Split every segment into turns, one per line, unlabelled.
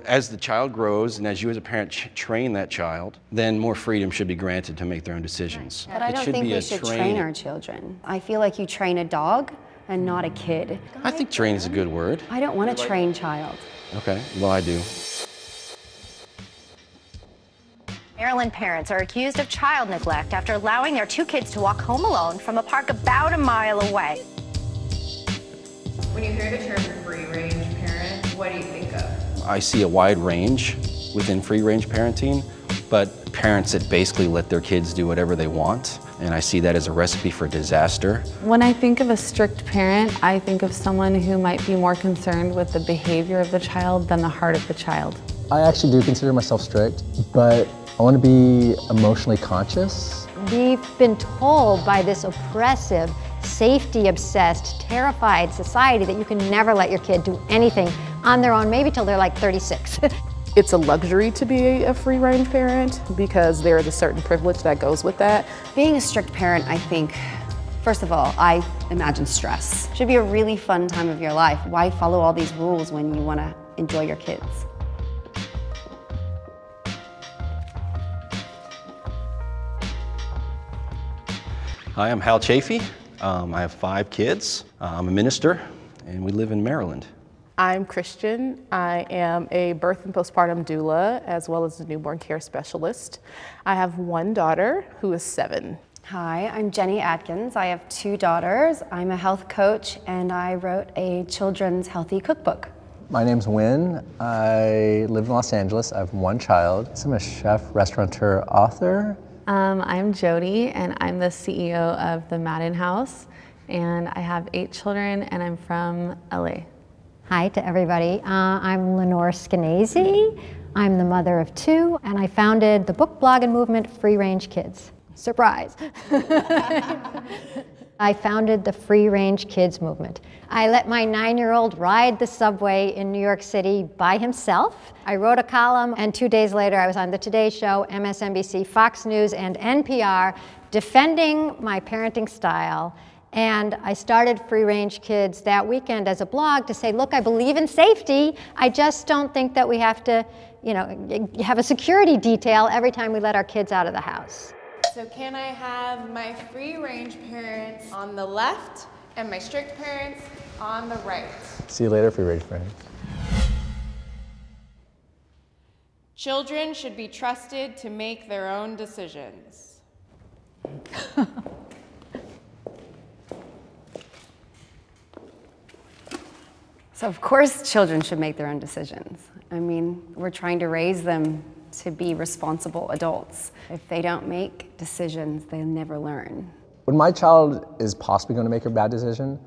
As the child grows and as you as a parent train that child, then more freedom should be granted to make their own decisions.
But I don't think we should train our children. I feel like you train a dog and not a kid.
I think train is a good word.
I don't want a trained child.
Okay, well I do.
Maryland parents are accused of child neglect after allowing their 2 kids to walk home alone from a park about a mile away.
When you hear the term free-range parent, what do you think of?
I see a wide range within free-range parenting, but parents that basically let their kids do whatever they want, and I see that as a recipe for disaster.
When I think of a strict parent, I think of someone who might be more concerned with the behavior of the child than the heart of the child.
I actually do consider myself strict, but I want to be emotionally conscious.
We've been told by this oppressive, safety-obsessed, terrified society that you can never let your kid do anything on their own, maybe till they're like 36.
It's a luxury to be a free-range parent because there is a certain privilege that goes with that.
Being a strict parent, I think, first of all, I imagine stress. It should be a really fun time of your life. Why follow all these rules when you want to enjoy your kids?
Hi, I'm Hal Chafee. I have 5 kids. I'm a minister, and we live in Maryland.
I'm Christian. I am a birth and postpartum doula, as well as a newborn care specialist. I have 1 daughter who is 7.
Hi, I'm Jenny Atkins. I have 2 daughters. I'm a health coach, and I wrote a children's healthy cookbook.
My name's Wynn. I live in Los Angeles. I have 1 child. I'm a chef, restaurateur, author.
I'm Jody, and I'm the CEO of the Madden House, and I have 8 children, and I'm from LA.
Hi to everybody. I'm Lenore Skenazy. I'm the mother of 2, and I founded the book, blog, and movement Free Range Kids. Surprise. I founded the Free Range Kids movement. I let my 9-year-old ride the subway in New York City by himself. I wrote a column, and 2 days later I was on the Today Show, MSNBC, Fox News, and NPR defending my parenting style. And I started Free Range Kids that weekend as a blog to say, look, I believe in safety. I just don't think that we have to, have a security detail every time we let our kids out of the house.
So can I have my free-range parents on the left and my strict parents on the right?
See you later, free-range parents.
Children should be trusted to make their own decisions.
So of course children should make their own decisions. I mean, we're trying to raise them to be responsible adults. If they don't make decisions, they'll never learn.
When my child is possibly going to make a bad decision,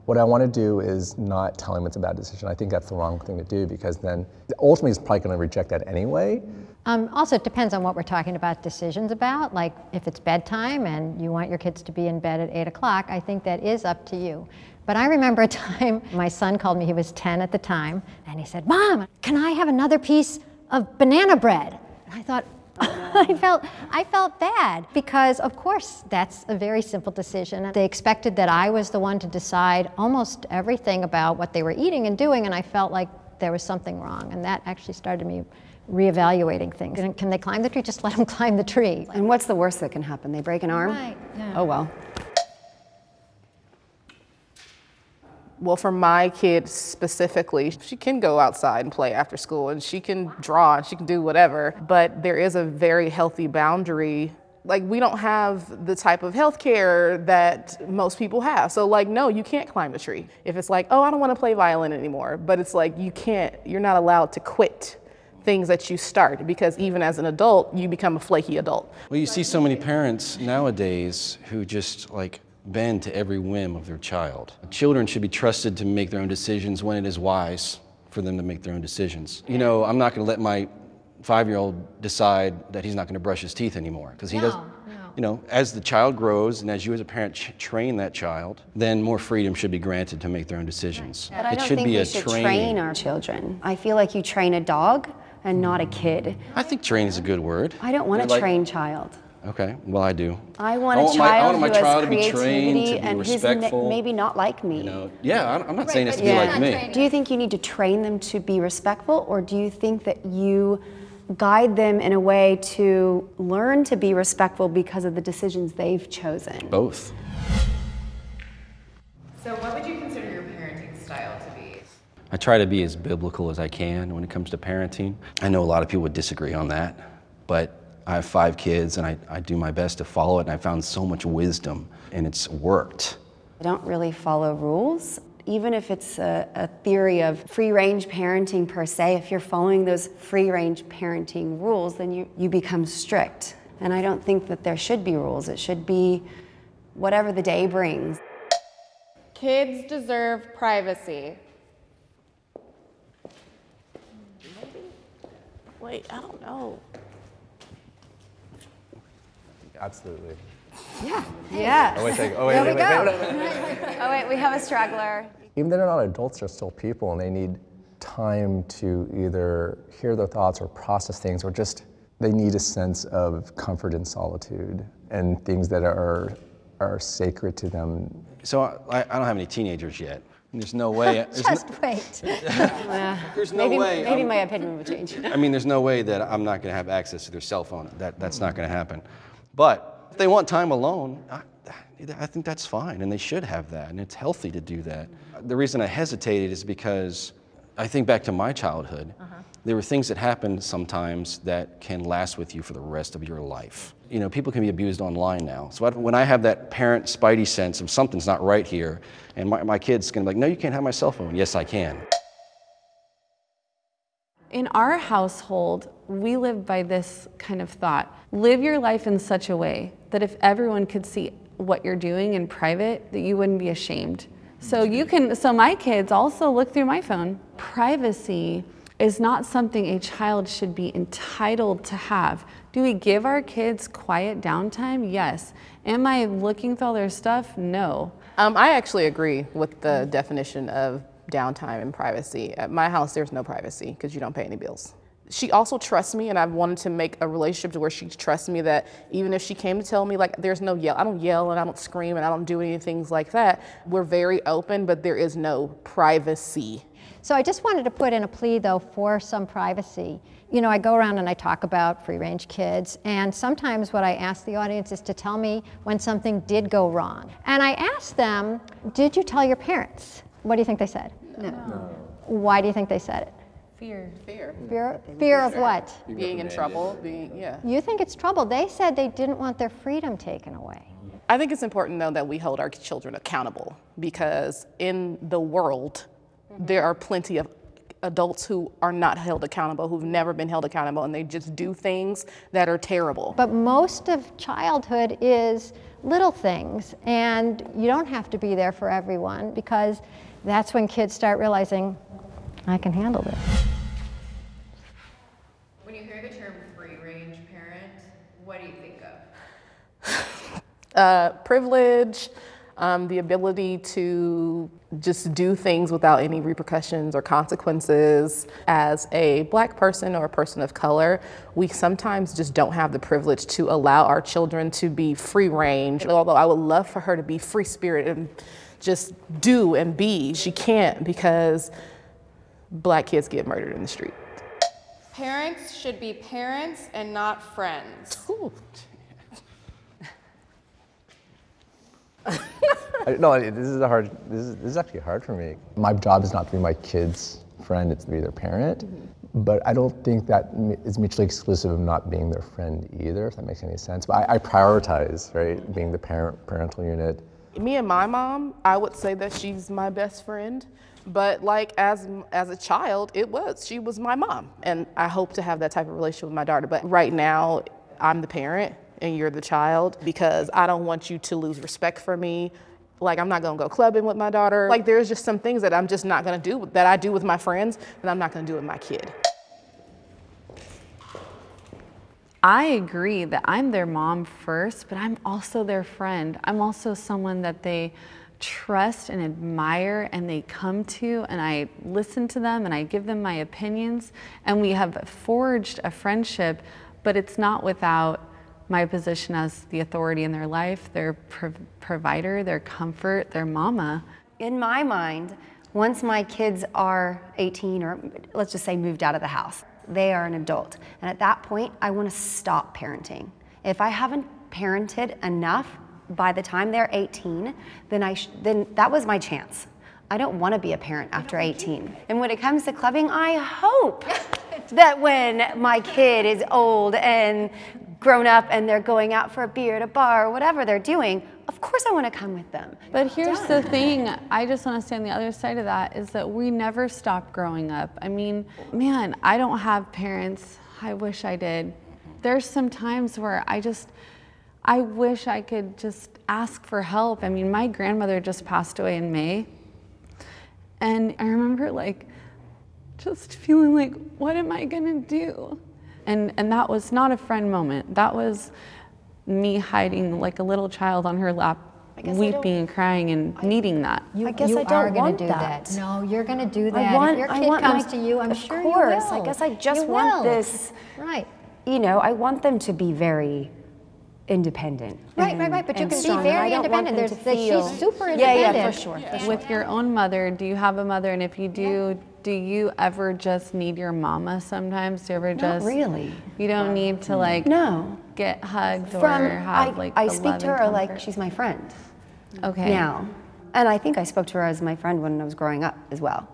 what I want to do is not tell him it's a bad decision. I think that's the wrong thing to do, because then ultimately he's probably going to reject that anyway.
Also, it depends on what we're talking about decisions about. Like if it's bedtime and you want your kids to be in bed at 8 o'clock, I think that is up to you. But I remember a time my son called me, he was 10 at the time, and he said, Mom, can I have another piece of banana bread? And I thought, I felt bad, because of course that's a very simple decision. They expected that I was the one to decide almost everything about what they were eating and doing, and I felt like there was something wrong, and that actually started me reevaluating things. And can they climb the tree? Just let them climb the tree.
And what's the worst that can happen? They break an arm?
Right. Yeah.
Oh well.
Well, for my kid specifically, she can go outside and play after school, and she can draw, and she can do whatever, but there is a very healthy boundary. Like, we don't have the type of healthcare that most people have. So like, no, you can't climb the tree. If it's like, oh, I don't want to play violin anymore, but it's like, you're not allowed to quit things that you start, because even as an adult, you become a flaky adult.
Well, you see so many parents nowadays who just bend to every whim of their child. Children should be trusted to make their own decisions when it is wise for them to make their own decisions. I'm not going to let my 5-year-old decide that he's not going to brush his teeth anymore, because he doesn't. As the child grows and as you as a parent train that child, then more freedom should be granted to make their own decisions.
But I don't think we should train our children. I feel like you train a dog and not a kid.
I think train is a good word.
I don't want a trained child.
Okay, well, I do.
I want
want
a
my- I
child
want my
who has
child to be trained,
creativity
to be
and who's
respectful.
maybe not like me.
You know, yeah, I'm not saying it has to be
Yeah.
like me.
Do you think you need to train them to be respectful, or do you think that you guide them in a way to learn to be respectful because of the decisions they've chosen?
Both.
So what would you consider your parenting style to be?
I try to be as biblical as I can when it comes to parenting. I know a lot of people would disagree on that, but I have 5 kids and I do my best to follow it, and I found so much wisdom, and it's worked.
I don't really follow rules. Even if it's a theory of free-range parenting per se, if you're following those free-range parenting rules, then you become strict. And I don't think that there should be rules. It should be whatever the day brings.
Kids deserve privacy.
Wait, I don't know.
Absolutely.
Yes.
Oh, wait a second. Oh, wait,
There
wait,
we
wait,
go.
wait,
Oh wait, we have a straggler.
Even though they're not adults, they're still people, and they need time to either hear their thoughts or process things, or just they need a sense of comfort in solitude and things that are sacred to them.
So I don't have any teenagers yet. There's no way.
Just wait.
There's no way.
Maybe my opinion would change.
I mean, there's no way that I'm not going to have access to their cell phone. That's not going to happen. But if they want time alone, I think that's fine, and they should have that, and it's healthy to do that. The reason I hesitated is because I think back to my childhood. There were things that happened sometimes that can last with you for the rest of your life. You know, people can be abused online now. So when I have that parent spidey sense of something's not right here, and my kid's gonna be like, no, you can't have my cell phone. Yes, I can.
In our household, we live by this kind of thought. Live your life in such a way that if everyone could see what you're doing in private, that you wouldn't be ashamed. So my kids also look through my phone. Privacy is not something a child should be entitled to have. Do we give our kids quiet downtime? Yes. Am I looking through all their stuff? No.
I actually agree with the definition of downtime and privacy. At my house, there's no privacy because you don't pay any bills. She also trusts me, and I've wanted to make a relationship to where she trusts me that even if she came to tell me, like, there's no yell, I don't yell and I don't scream and I don't do any things like that. We're very open, but there is no privacy.
So I just wanted to put in a plea, though, for some privacy. You know, I go around and I talk about free-range kids, and sometimes what I ask the audience is to tell me when something did go wrong. And I asked them, did you tell your parents? What do you think they said?
No.
Why do you think they said it?
Fear.
Fear of what?
Being in trouble, yeah.
You think it's trouble. They said they didn't want their freedom taken away.
I think it's important, though, that we hold our children accountable, because in the world, there are plenty of adults who are not held accountable, who've never been held accountable, and they just do things that are terrible.
But most of childhood is little things, and you don't have to be there for everyone, because that's when kids start realizing, I can handle this.
When you hear the term free-range parent, what do you think of?
Privilege, the ability to just do things without any repercussions or consequences. As a Black person or a person of color, we sometimes just don't have the privilege to allow our children to be free range. Although I would love for her to be free spirit and just do and be, she can't, because Black kids get murdered in the street.
Parents should be parents and not friends.
Ooh.
No, this is actually hard for me. My job is not to be my kid's friend, it's to be their parent. But I don't think that is mutually exclusive of not being their friend either, if that makes any sense. But I prioritize, right, being the parental unit.
Me and my mom, I would say that she's my best friend. But like as a child, she was my mom. And I hope to have that type of relationship with my daughter. But right now, I'm the parent and you're the child, because I don't want you to lose respect for me. Like, I'm not gonna go clubbing with my daughter. Like, there's just some things that I'm just not gonna do, that I do with my friends, that I'm not gonna do with my kid.
I agree that I'm their mom first, but I'm also their friend. I'm also someone that they trust and admire, and they come to, and I listen to them and I give them my opinions, and we have forged a friendship, but it's not without my position as the authority in their life, their provider, their comfort, their mama.
In my mind, once my kids are 18, or let's just say moved out of the house, they are an adult. And at that point, I want to stop parenting. If I haven't parented enough by the time they're 18, then that was my chance. I don't want to be a parent after 18. And when it comes to clubbing, I hope that when my kid is old and grown up and they're going out for a beer at a bar or whatever they're doing, of course I want to come with them.
But here's the thing, I just want to say on the other side of that is that we never stop growing up. I mean, man, I don't have parents. I wish I did. There's some times where I wish I could just ask for help. I mean, my grandmother just passed away in May. And I remember like just feeling like, what am I gonna do? And that was not a friend moment. That was me hiding like a little child on her lap, weeping and crying and needing that.
I guess
you
I
are
don't
going
want
to do that. No, you're going to do that.
If
your kid comes to you, I'm sure you will.
Of course. I guess I just want this.
Right.
You know, I want them to be very independent.
Right. But you can be
strong.
very
I don't want
independent.
them to feel-
She's super independent.
Yeah, for sure.
With your own mother, do you have a mother? And if you do, do you ever just need your mama sometimes? Do you ever just?
Not really.
You don't need to like get hugged or have like
I
the
speak
love
to
and
her like
comfort?
she's my friend.
Okay.
Now. And I think I spoke to her as my friend when I was growing up as well.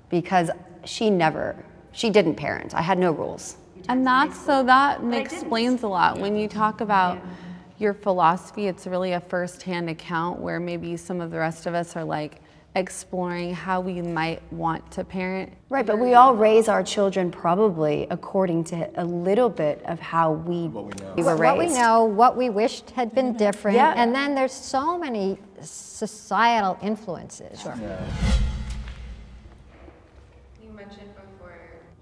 Because she didn't parent. I had no rules.
And that explains a lot. When you talk about your philosophy, it's really a first-hand account where maybe some of the rest of us are like exploring how we might want to parent.
Right, but we all raise our children probably according to a little bit of how we were raised.
What we know, what we wished had been different,
Yeah.
and then there's so many societal influences. Sure.
You mentioned before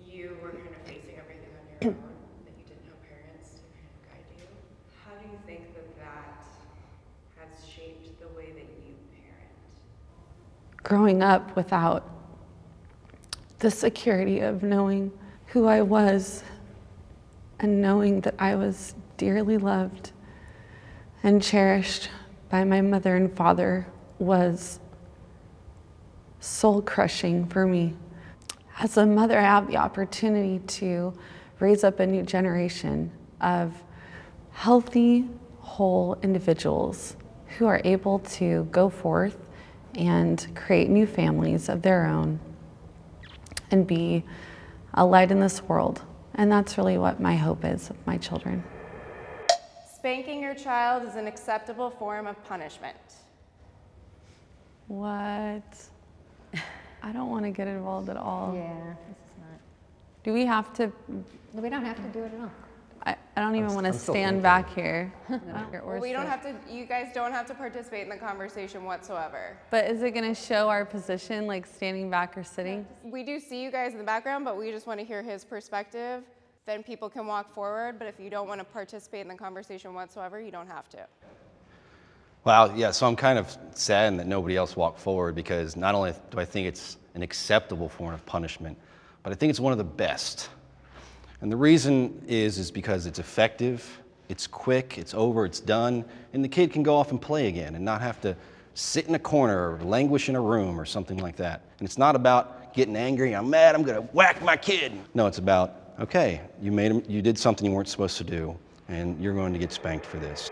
you were kind of facing everything on your own, that you didn't have parents to kind of guide you. How do you think that has shaped the way that you parent?
Growing up without the security of knowing who I was and knowing that I was dearly loved and cherished by my mother and father was soul-crushing for me. As a mother, I have the opportunity to raise up a new generation of healthy, whole individuals who are able to go forth and create new families of their own and be a light in this world. And that's really what my hope is with my children.
Spanking your child is an acceptable form of punishment.
What? I don't want to get involved at all.
Yeah, this is not.
Do we have to?
We don't have to do it at all.
I don't even want to stand back here.
Well, we don't have to, you guys don't have to participate in the conversation whatsoever.
But is it going to show our position, like standing back or sitting?
We do see you guys in the background, but we just want to hear his perspective. Then people can walk forward, but if you don't want to participate in the conversation whatsoever, you don't have to.
Well, yeah, so I'm kind of saddened that nobody else walked forward because not only do I think it's an acceptable form of punishment, but I think it's one of the best. And the reason is because it's effective, it's quick, it's over, it's done, and the kid can go off and play again and not have to sit in a corner or languish in a room or something like that. And it's not about getting angry, I'm mad, I'm gonna whack my kid. No, it's about, okay, you did something you weren't supposed to do, and you're going to get spanked for this.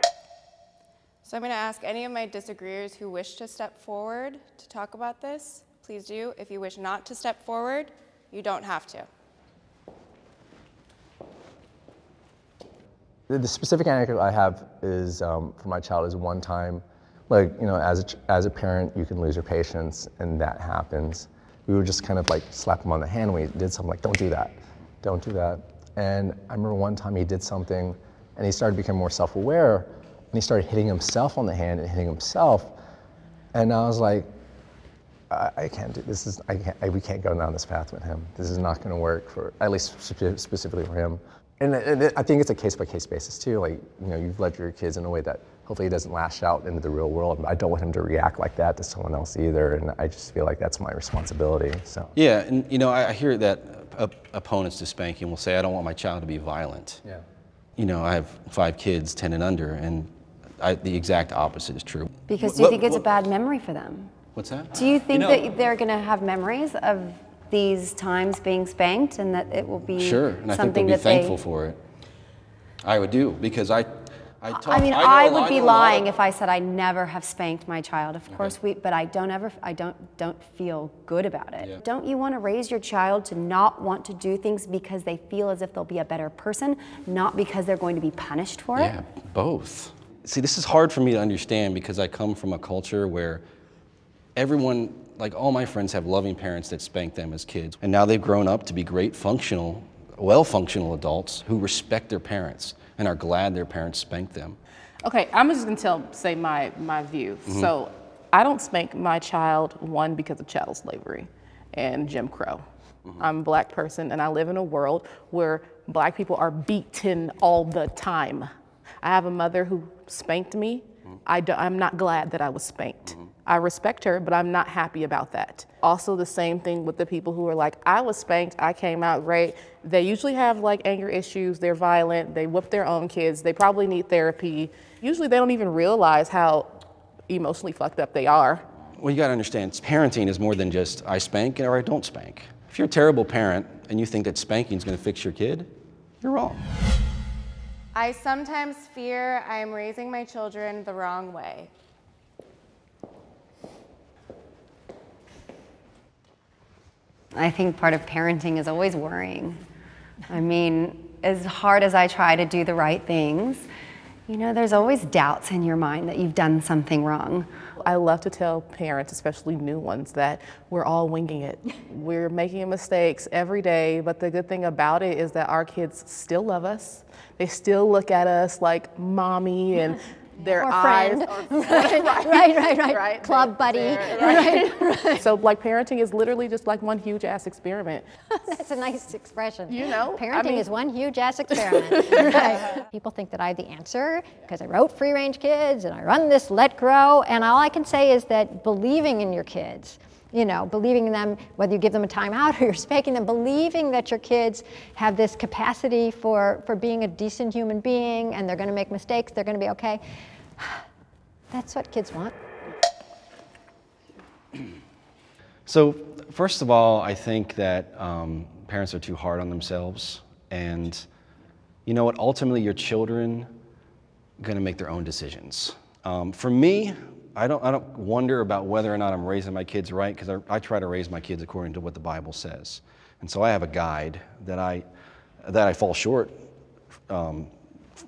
So I'm going to ask any of my disagreeers who wish to step forward to talk about this, please do. If you wish not to step forward, you don't have to.
The specific anecdote I have is for my child is one time, like, you know, as a parent, you can lose your patience, and that happens. We would just kind of like slap him on the hand when he did something, like, don't do that, don't do that. And I remember one time he did something, and he started becoming more self-aware, and he started hitting himself on the hand and hitting himself. And I was like, I can't do this. We can't go down this path with him. This is not going to work for, at least specifically for him. And I think it's a case-by-case basis too. Like, you know, you've led your kids in a way that hopefully he doesn't lash out into the real world. I don't want him to react like that to someone else either. And I just feel like that's my responsibility. So. Yeah,
and you know, I hear that opponents to spanking will say, I don't want my child to be violent.
Yeah.
you know, I have 5 kids, 10 and under, and the exact opposite is true.
Because do you think it's a bad memory for them?
What's that?
Do you think that they're going to have mememories of these times being spanked, and that it will be
sure, and I think
something
they'll be
that
thankful for it. I would do, because I
would be lying if I said I never have spanked my child. Of course but I don't feel good about it.
Yeah.
Don't you want to raise your child to not want to do things because they feel as if they'll be a better person, not because they're going to be punished for it?
Yeah, both. See, this is hard for me to understand because I come from a culture where everyone, like all my friends, have loving parents that spank them as kids. And now they've grown up to be great well-functional adults who respect their parents and are glad their parents spanked them.
Okay, I'm just gonna say my view. So I don't spank my child, one, because of chattel slavery and Jim Crow. I'm a black person and I live in a world where black people are beaten all the time. I have a mother who spanked me. I'm not glad that I was spanked. I respect her, but I'm not happy about that. Also the same thing with the people who are like, I was spanked, I came out great. They usually have like anger issues, they're violent, they whip their own kids, they probably need therapy. Usually they don't even realize how emotionally fucked up they are.
Well, you gotta understand, parenting is more than just I spank or I don't spank. If you're a terrible parent and you think that spanking is gonna fix your kid, you're wrong.
I sometimes fear I am raising my children the wrong way.
I think part of parenting is always worrying. I mean, as hard as I try to do the right things, you know, there's always doubts in your mind that you've done something wrong.
I love to tell parents, especially new ones, that we're all winging it. We're making mistakes every day, but the good thing about it is that our kids still love us. They still look at us like mommy and their eyes.
Right. Club buddy.
Right. So like parenting is literally just like one huge ass experiment.
That's a nice expression.
You know?
Parenting is one huge ass experiment. Right. People think that I have the answer because I wrote Free Range Kids and I run this Let Grow, and all I can say is that believing in your kids, you know, believing in them, whether you give them a timeout or you're spanking them, believing that your kids have this capacity for being a decent human being and they're going to make mistakes, they're going to be okay. That's what kids want.
So, first of all, I think that parents are too hard on themselves. And you know what? Ultimately, your children are going to make their own decisions. For me, I don't wonder about whether or not I'm raising my kids right, because I try to raise my kids according to what the Bible says. And so I have a guide that I fall short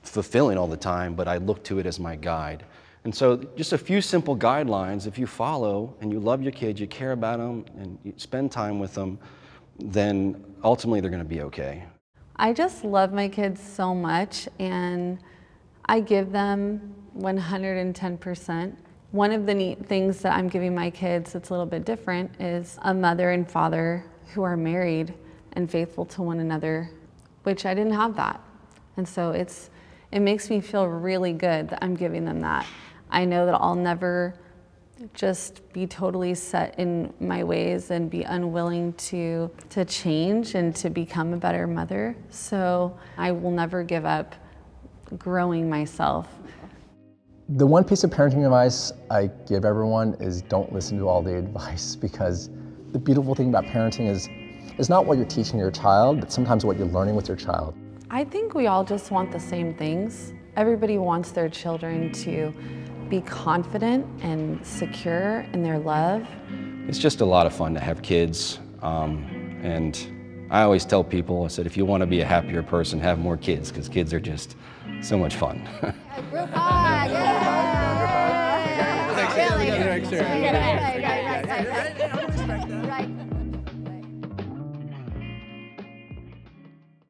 fulfilling all the time, but I look to it as my guide. And so just a few simple guidelines, if you follow and you love your kids, you care about them, and you spend time with them, then ultimately they're going to be okay.
I just love my kids so much, and I give them 110%. One of the neat things that I'm giving my kids that's a little bit different is a mother and father who are married and faithful to one another, which I didn't have that. And so it makes me feel really good that I'm giving them that. I know that I'll never just be totally set in my ways and be unwilling to change and to become a better mother. So I will never give up growing myself.
The one piece of parenting advice I give everyone is don't listen to all the advice, because the beautiful thing about parenting is not what you're teaching your child, but sometimes what you're learning with your child.
I think we all just want the same things. Everybody wants their children to be confident and secure in their love.
It's just a lot of fun to have kids. And I always tell people, I said, if you want to be a happier person, have more kids, because kids are just so much fun.
Group hug! Yay!
Really?
Right.